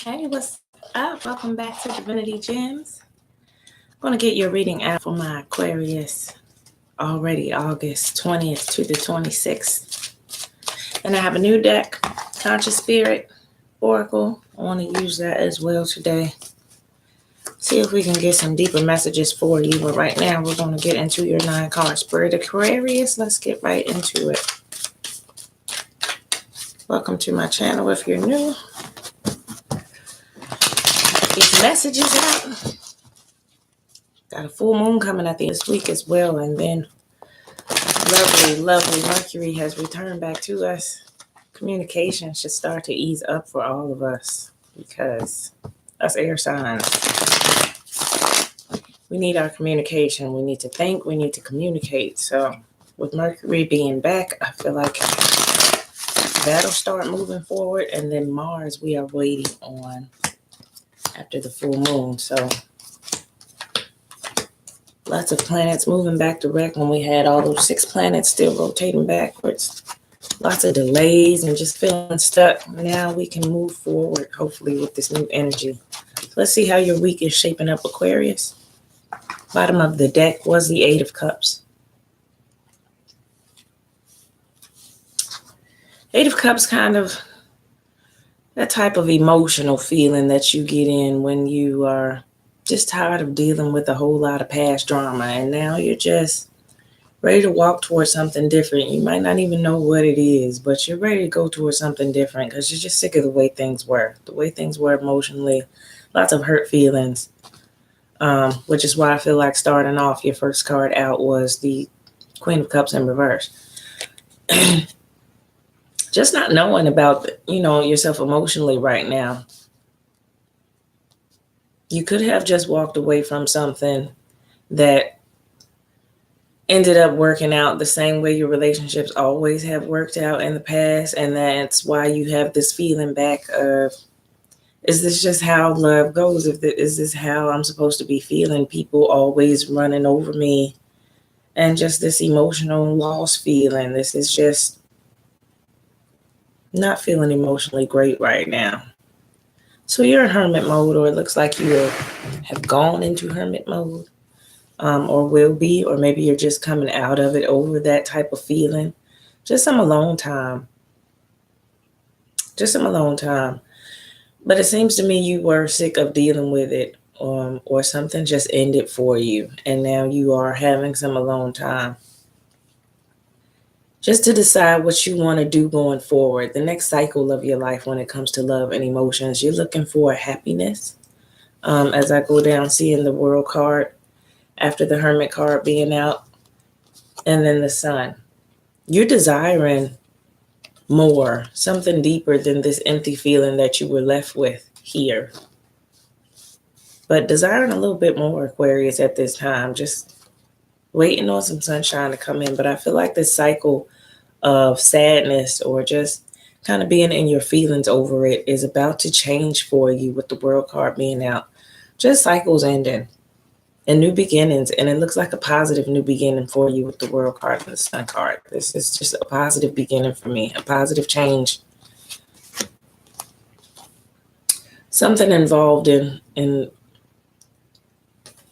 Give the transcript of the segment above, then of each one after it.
Hey, what's up? Welcome back to Divinity Gems. I'm going to get your reading out for my Aquarius already August 20th to the 26th. And I have a new deck, Conscious Spirit Oracle. I want to use that as well today. See if we can get some deeper messages for you. But right now, we're going to get into your 9-card spread. Aquarius, let's get right into it. Welcome to my channel if you're new. These messages out. Got a full moon coming at the end of this week as well. And then lovely Mercury has returned back to us. Communication should start to ease up for all of us because us air signs, we need our communication. We need to think. We need to communicate. So with Mercury being back, I feel like that'll start moving forward. And then Mars, we are waiting on after the full moon. So lots of planets moving back direct when we had all those 6 planets still rotating backwards. Lots of delays and just feeling stuck. Now we can move forward, hopefully, with this new energy. Let's see how your week is shaping up, Aquarius. Bottom of the deck was the 8 of Cups. 8 of Cups, kind of that type of emotional feeling that you get in when you are just tired of dealing with a whole lot of past drama. And now you're just ready to walk towards something different. You might not even know what it is, but you're ready to go towards something different because you're just sick of the way things were. The way things were emotionally. Lots of hurt feelings. Which is why I feel like starting off, your first card out was the Queen of Cups in reverse. Just not knowing about, yourself emotionally right now. You could have just walked away from something that ended up working out the same way your relationships always have worked out in the past. And that's why you have this feeling back of, is this just how love goes? Is this how I'm supposed to be feeling? People always running over me and just this emotional loss feeling. This is just not feeling emotionally great right now. So you're in hermit mode, or it looks like you have gone into hermit mode, or will be, or maybe you're just coming out of it over that type of feeling. Just some alone time. But it seems to me you were sick of dealing with it, or something just ended for you, and now you are having some alone time. Just to decide what you want to do going forward, the next cycle of your life when it comes to love and emotions. You're looking for happiness. As I go down, seeing the World card after the Hermit card being out, and then the Sun. You're desiring more, something deeper than this empty feeling that you were left with here. But desiring a little bit more, Aquarius, at this time. Just waiting on some sunshine to come in. But I feel like this cycle of sadness or just kind of being in your feelings over it is about to change for you with the World card being out. Just cycles ending and new beginnings. And it looks like a positive new beginning for you with the World card and the Sun card. This is just a positive beginning for me, a positive change. Something involved in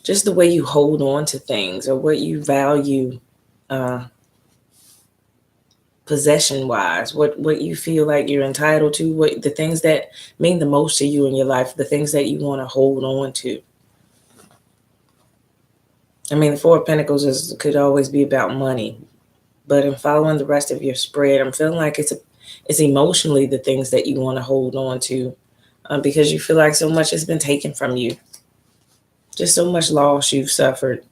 just the way you hold on to things or what you value possession-wise, what you feel like you're entitled to, what the things that mean the most to you in your life, the things that you want to hold on to. I mean, the Four of Pentacles could always be about money, but in following the rest of your spread, I'm feeling like it's emotionally the things that you want to hold on to, because you feel like so much has been taken from you. Just so much loss you've suffered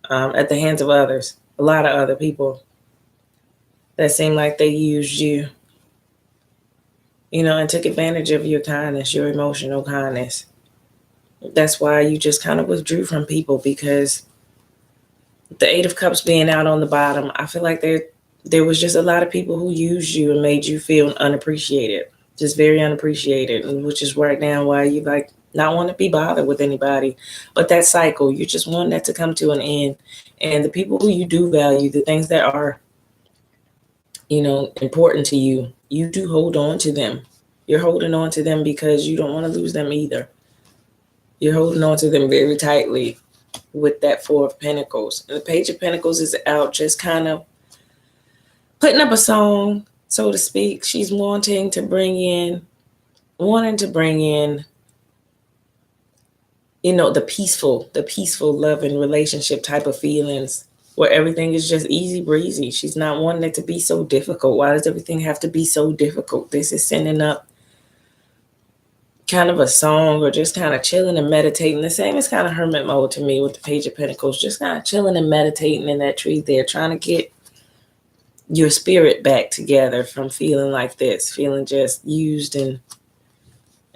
at the hands of others, a lot of other people that seem like they used you, and took advantage of your kindness, your emotional kindness. That's why you just kind of withdrew from people, because the 8 of Cups being out on the bottom, I feel like there was just a lot of people who used you and made you feel unappreciated, just very unappreciated, and which is right now why you like not want to be bothered with anybody. But that cycle, you just want that to come to an end. And the people who you do value, the things that are important to you, you do hold on to them. You're holding on to them because you don't want to lose them either. You're holding on to them very tightly with that Four of Pentacles. And the Page of Pentacles is out just kind of putting up a song, so to speak. She's wanting to bring in, you know, the peaceful love and relationship type of feelings where everything is just easy breezy. She's not wanting it to be so difficult. Why does everything have to be so difficult? This is sending up kind of a song or just kind of chilling and meditating. The same as kind of hermit mode to me with the Page of Pentacles, just kind of chilling and meditating in that tree there, trying to get your spirit back together from feeling like this, feeling just used and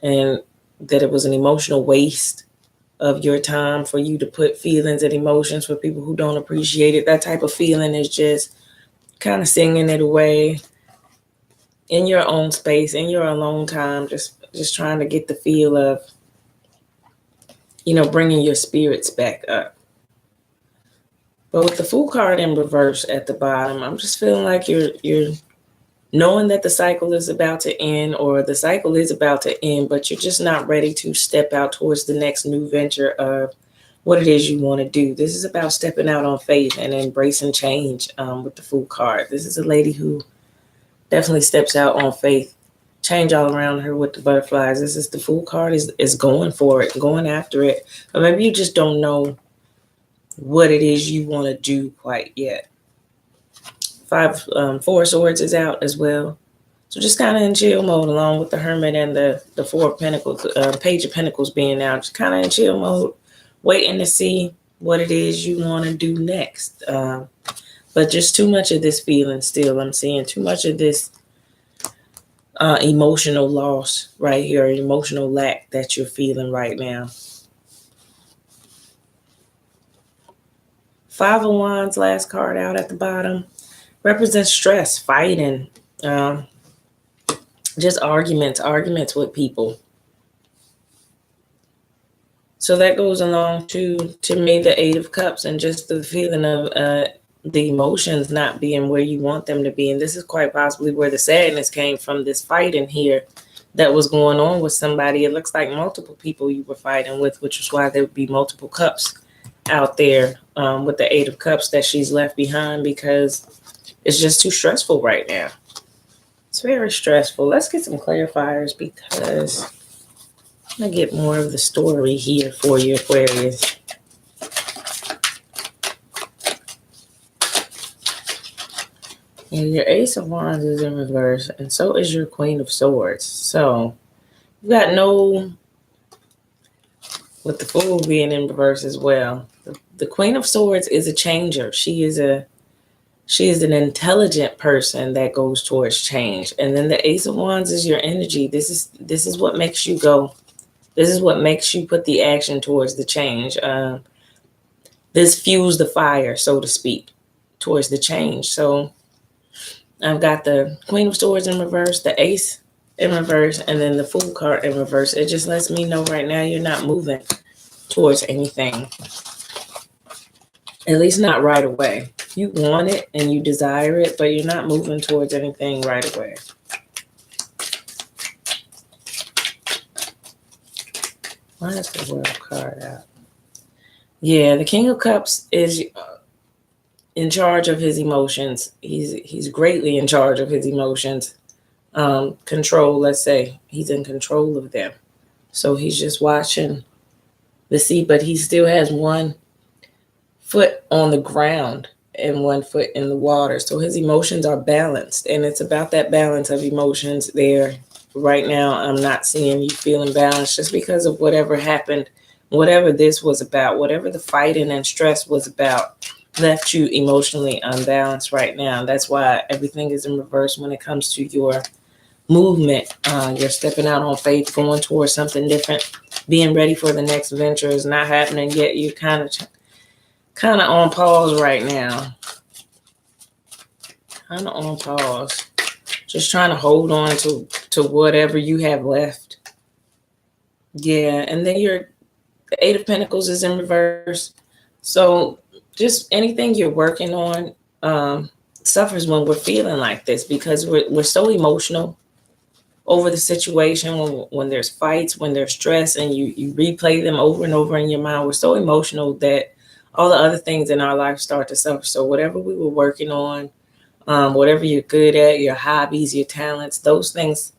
that it was an emotional waste of your time for you to put feelings and emotions for people who don't appreciate it. That type of feeling is just kind of singing it away in your own space, in your alone time, just trying to get the feel of, you know, bringing your spirits back up. But with the Fool card in reverse at the bottom, I'm just feeling like you're knowing that the cycle is about to end, or the cycle is about to end, but you're just not ready to step out towards the next new venture of what it is you want to do. This is about stepping out on faith and embracing change with the Fool card. This is a lady who definitely steps out on faith. Change all around her with the butterflies. This is the Fool card is going for it, going after it. Or maybe you just don't know what it is you want to do quite yet. Four of Swords is out as well. So just kind of in chill mode, along with the Hermit and the Four of Pentacles, Page of Pentacles being out. Just kind of in chill mode, waiting to see what it is you want to do next. But just too much of this feeling still. I'm seeing too much of this emotional loss right here, emotional lack that you're feeling right now. Five of Wands, last card out at the bottom, represents stress, fighting, just arguments with people. So that goes along to me, the Eight of Cups, and just the feeling of the emotions not being where you want them to be. And this is quite possibly where the sadness came from, this fighting here that was going on with somebody. It looks like multiple people you were fighting with, which is why there would be multiple cups out there with the Eight of Cups that she's left behind, because it's just too stressful right now. It's very stressful. Let's get some clarifiers, because I'm going to get more of the story here for you, Aquarius. And your Ace of Wands is in reverse, and so is your Queen of Swords. So you've got no, with the Fool being in reverse as well. The Queen of Swords is a changer. She is an intelligent person that goes towards change. And then the Ace of Wands is your energy. This is what makes you go. This is what makes you put the action towards the change. This fuels the fire, so to speak, towards the change. So I've got the Queen of Swords in reverse, the Ace in reverse, and then the Fool card in reverse. It just lets me know right now you're not moving towards anything. At least not right away. You want it and you desire it, but you're not moving towards anything right away. Why is the World card out? Yeah, the King of Cups is in charge of his emotions. He's greatly in charge of his emotions. Control, let's say. He's in control of them. So he's just watching the sea, but he still has one foot on the ground and one foot in the water. So his emotions are balanced, and it's about that balance of emotions there. Right now, I'm not seeing you feeling balanced just because of whatever happened, whatever this was about, whatever the fighting and stress was about, left you emotionally unbalanced right now. That's why everything is in reverse when it comes to your movement. You're stepping out on faith, going towards something different, being ready for the next venture is not happening yet. You're kind of on pause right now. Kind of on pause. Just trying to hold on to whatever you have left. Yeah, and then the Eight of Pentacles is in reverse. So just anything you're working on suffers when we're feeling like this, because we're so emotional. over the situation, when there's fights, when there's stress, and you replay them over and over in your mind. We're so emotional that all the other things in our life start to suffer. So whatever we were working on, whatever you're good at, your hobbies, your talents, those things,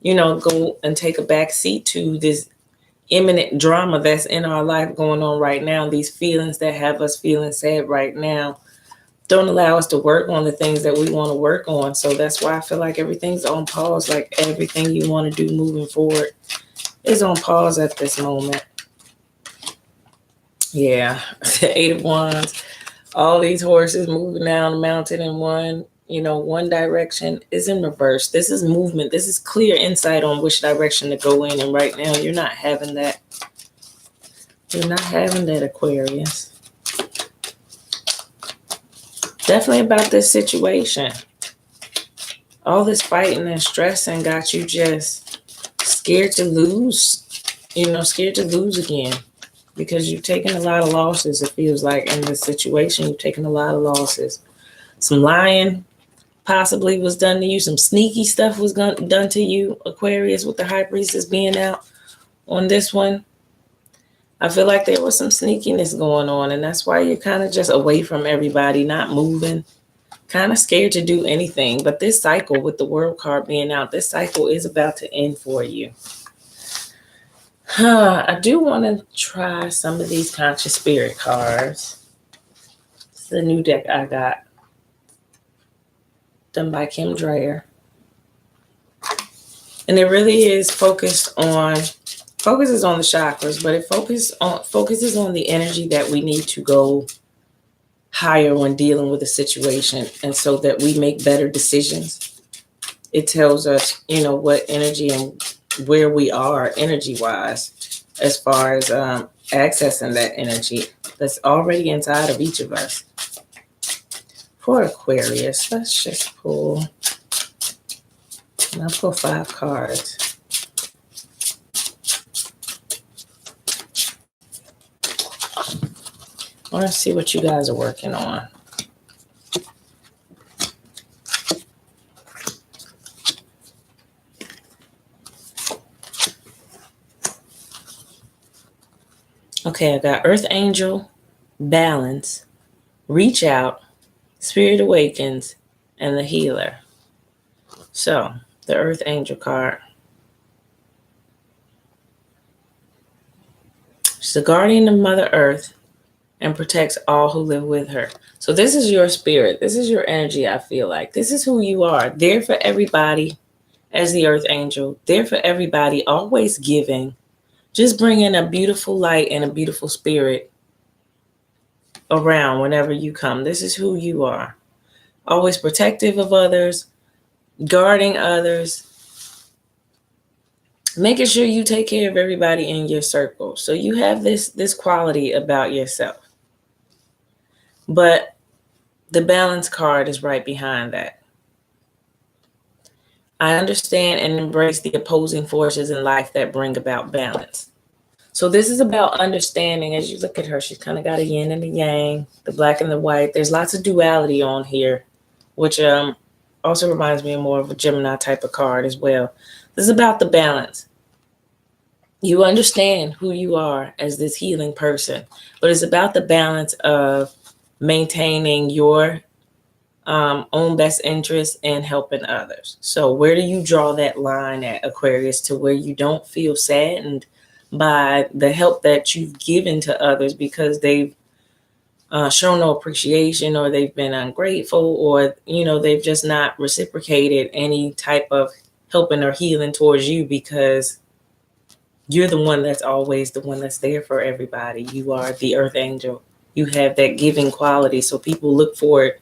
go and take a back seat to this imminent drama that's in our life going on right now. These feelings that have us feeling sad right now don't allow us to work on the things that we want to work on. So that's why I feel like everything's on pause. Like everything you want to do moving forward is on pause at this moment. Yeah, the Eight of Wands, all these horses moving down the mountain in one direction is in reverse. This is movement. This is clear insight on which direction to go in. And right now, you're not having that. You're not having that, Aquarius. Definitely about this situation. All this fighting and stressing got you just scared to lose, scared to lose again, because you've taken a lot of losses. It feels like in this situation, you've taken a lot of losses. Some lying possibly was done to you. Some sneaky stuff was done to you, Aquarius, with the High Priestess being out on this one. I feel like there was some sneakiness going on, and that's why you're kind of just away from everybody, not moving, kind of scared to do anything. But this cycle with the World card being out, this cycle is about to end for you. I do want to try some of these Conscious Spirit cards. It's the new deck I got, done by Kim Dreyer. And it really is focuses on the chakras, but it focuses on the energy that we need to go higher when dealing with a situation, and so that we make better decisions. It tells us, what energy and where we are energy-wise, as far as accessing that energy that's already inside of each of us. For Aquarius, let's just pull. I'll pull 5 cards. I want to see what you guys are working on. Okay, I got Earth Angel, Balance, Reach Out, Spirit Awakens, and the Healer. So, the Earth Angel card. She's the guardian of Mother Earth and protects all who live with her. So this is your spirit. This is your energy, I feel like. This is who you are. There for everybody as the Earth Angel. There for everybody, always giving. Just bringing a beautiful light and a beautiful spirit around whenever you come. This is who you are. Always protective of others, guarding others, making sure you take care of everybody in your circle. So you have this quality about yourself. But the Balance card is right behind that. I understand and embrace the opposing forces in life that bring about balance. So this is about understanding. As you look at her, she's kind of got a yin and a yang, the black and the white. There's lots of duality on here, which also reminds me of more of a Gemini type of card as well. This is about the balance. You understand who you are as this healing person, but it's about the balance of maintaining your own best interests and helping others. So where do you draw that line at, Aquarius, to where you don't feel saddened by the help that you've given to others because they've shown no appreciation, or they've been ungrateful, or they've just not reciprocated any type of helping or healing towards you, because you're the one that's always the one that's there for everybody. You are the Earth Angel. You have that giving quality, so people look for it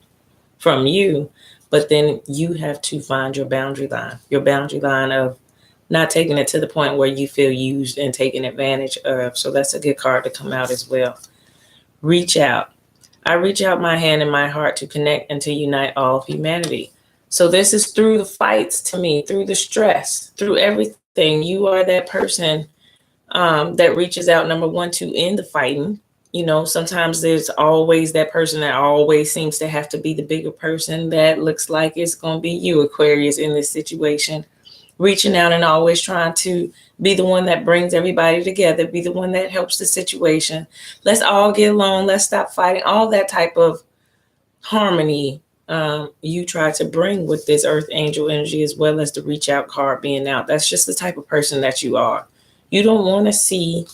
from you, but then you have to find your boundary line of not taking it to the point where you feel used and taken advantage of. So that's a good card to come out as well. Reach out. I reach out my hand and my heart to connect and to unite all of humanity. So this is through the fights, to me, through the stress, through everything. You are that person that reaches out, number one, to end the fighting. Sometimes there's always that person that always seems to have to be the bigger person. That looks like it's going to be you, Aquarius, in this situation. reaching out and always trying to be the one that brings everybody together, be the one that helps the situation. Let's all get along. Let's stop fighting. All that type of harmony you try to bring with this earth angel energy, as well as the reach out card being out. That's just the type of person that you are. You don't want to see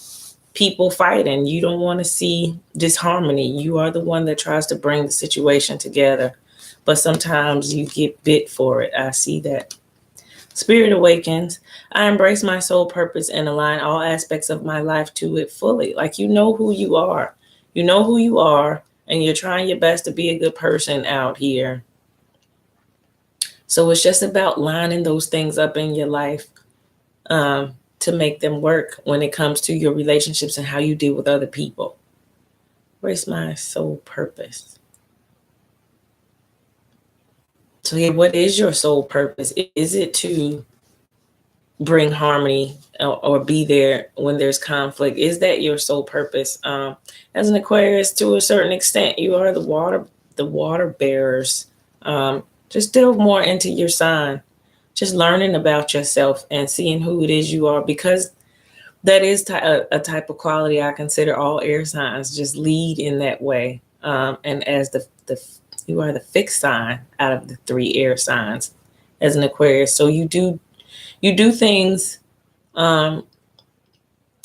people fighting. You don't want to see disharmony. You are the one that tries to bring the situation together. But sometimes you get bit for it. I see that. Spirit awakens. I embrace my soul purpose and align all aspects of my life to it fully. Like, you know who you are. You know who you are, and you're trying your best to be a good person out here. So it's just about lining those things up in your life to make them work when it comes to your relationships and how you deal with other people. Embrace my soul purpose. So yeah, what is your soul purpose? Is it to bring harmony or be there when there's conflict? Is that your soul purpose? As an Aquarius, to a certain extent, you are the water bearers. Just delve more into your sign, just learning about yourself and seeing who it is you are, because that is a type of quality I consider all air signs just lead in that way. And as you are the fixed sign out of the 3 air signs as an Aquarius. So you do things in a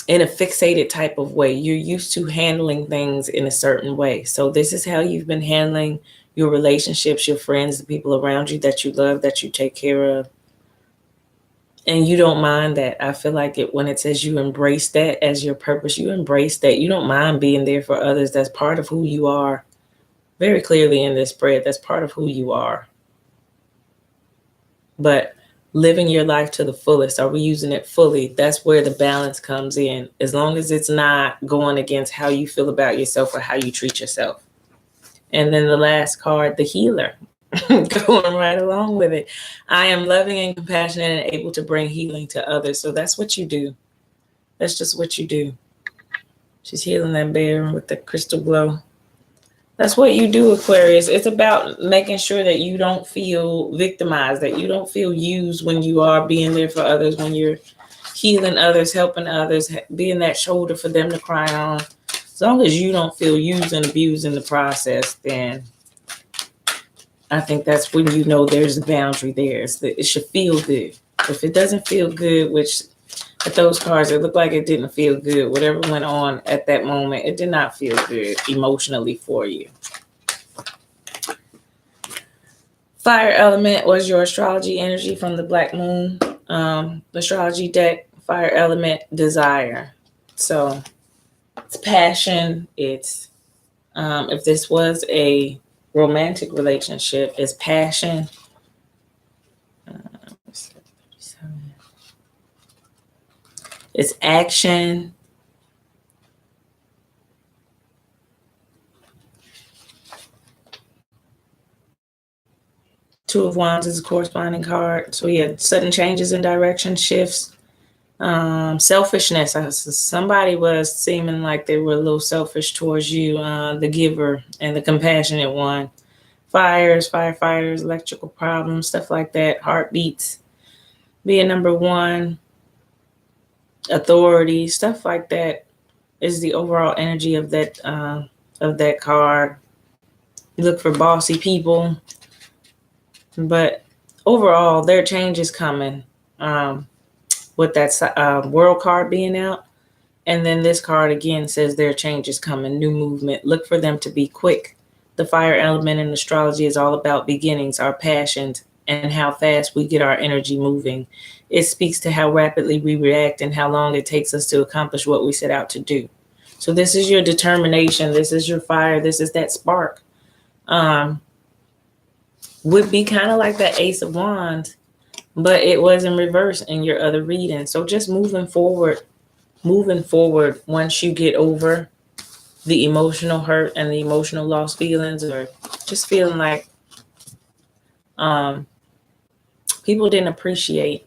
fixated type of way. You're used to handling things in a certain way. So this is how you've been handling your relationships, your friends, the people around you that you love, that you take care of. And you don't mind that. I feel like when it says you embrace that as your purpose, you embrace that. You don't mind being there for others. That's part of who you are. Very clearly in this spread, that's part of who you are. But living your life to the fullest, are we using it fully? That's where the balance comes in. As long as it's not going against how you feel about yourself or how you treat yourself. And then the last card, the healer, going right along with it. I am loving and compassionate and able to bring healing to others. So that's what you do. That's just what you do. She's healing that bear with the crystal glow. That's what you do, Aquarius. It's about making sure that you don't feel victimized, that you don't feel used when you are being there for others, when you're healing others, helping others, being that shoulder for them to cry on. As long as you don't feel used and abused in the process, then I think that's when you know there's a boundary there. It should feel good. If it doesn't feel good, which at those cards, it looked like it didn't feel good. Whatever went on at that moment, it did not feel good emotionally for you. Fire element was your astrology energy from the Black Moon astrology deck. Fire element, desire. So it's passion. It's if this was a romantic relationship, it's passion. It's action. Two of Wands is a corresponding card. So yeah, sudden changes in direction, shifts. Selfishness. Somebody was seeming like they were a little selfish towards you, the giver and the compassionate one. Fires, firefighters, electrical problems, stuff like that. Heartbeats. Being number one. Authority, stuff like that is the overall energy of that card. You look for bossy people, but overall, their change is coming. With that world card being out, and then this card again says their change is coming, new movement. Look for them to be quick. The fire element in astrology is all about beginnings, our passions, and how fast we get our energy moving. It speaks to how rapidly we react and how long it takes us to accomplish what we set out to do. So this is your determination. This is your fire. This is that spark. Would be kind of like that Ace of Wands, but it was in reverse in your other reading. So just moving forward once you get over the emotional hurt and the emotional lost feelings, or just feeling like people didn't appreciate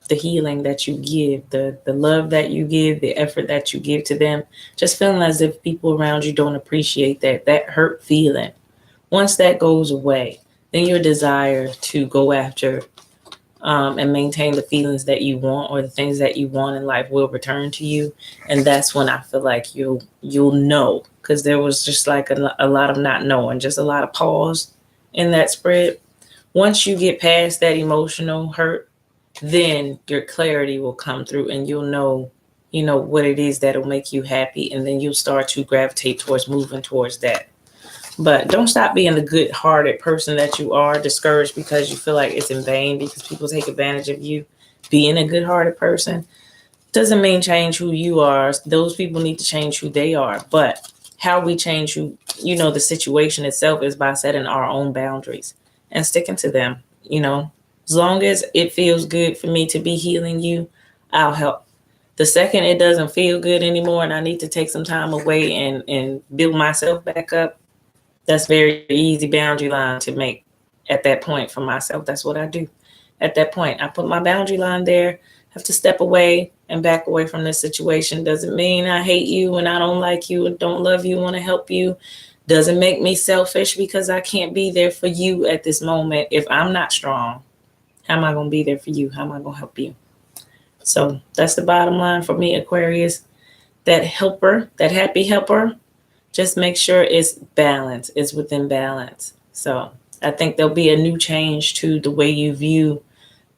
the healing that you give, the love that you give, the effort that you give to them, just feeling as if people around you don't appreciate that hurt feeling. Once that goes away, then your desire to go after and maintain the feelings that you want, or the things that you want in life will return to you. And that's when I feel like you'll know, because there was just like a lot of not knowing, just a lot of pause in that spread. Once you get past that emotional hurt, then your clarity will come through, and you'll know, what it is that'll make you happy. And then you'll start to gravitate towards moving towards that. But don't stop being the good-hearted person that you are, discouraged because you feel like it's in vain because people take advantage of you. Being a good-hearted person doesn't mean change who you are. Those people need to change who they are. But how we change who, the situation itself, is by setting our own boundaries and sticking to them. As long as it feels good for me to be healing you, I'll help. The second it doesn't feel good anymore and I need to take some time away and build myself back up, that's very easy boundary line to make at that point for myself. That's what I do. At that point, I put my boundary line there, have to step away and back away from this situation. Doesn't mean I hate you and I don't like you and don't love you, want to help you. Doesn't make me selfish because I can't be there for you at this moment. If I'm not strong, how am I going to be there for you? How am I going to help you? So that's the bottom line for me, Aquarius. That helper, that happy helper, just make sure it's balanced, it's within balance. So I think there'll be a new change to the way you view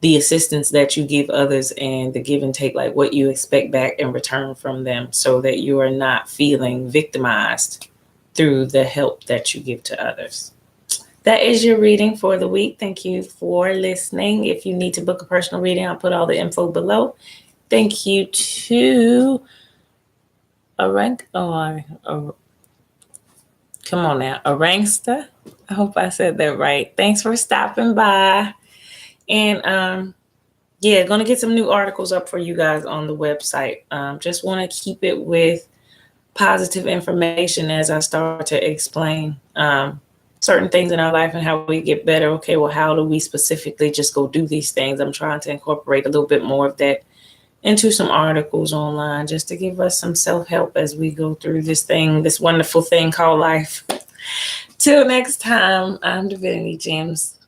the assistance that you give others and the give and take, like what you expect back in return from them, so that you are not feeling victimized through the help that you give to others. That is your reading for the week. Thank you for listening. If you need to book a personal reading, I'll put all the info below. Thank you to come on now, Arangsta. I hope I said that right. Thanks for stopping by. And going to get some new articles up for you guys on the website. Just want to keep it with positive information as I start to explain certain things in our life and how we get better. Okay, well, how do we specifically just go do these things? I'm trying to incorporate a little bit more of that into some articles online, just to give us some self-help as we go through this wonderful thing called life. Till next time, I'm Divinity Gems.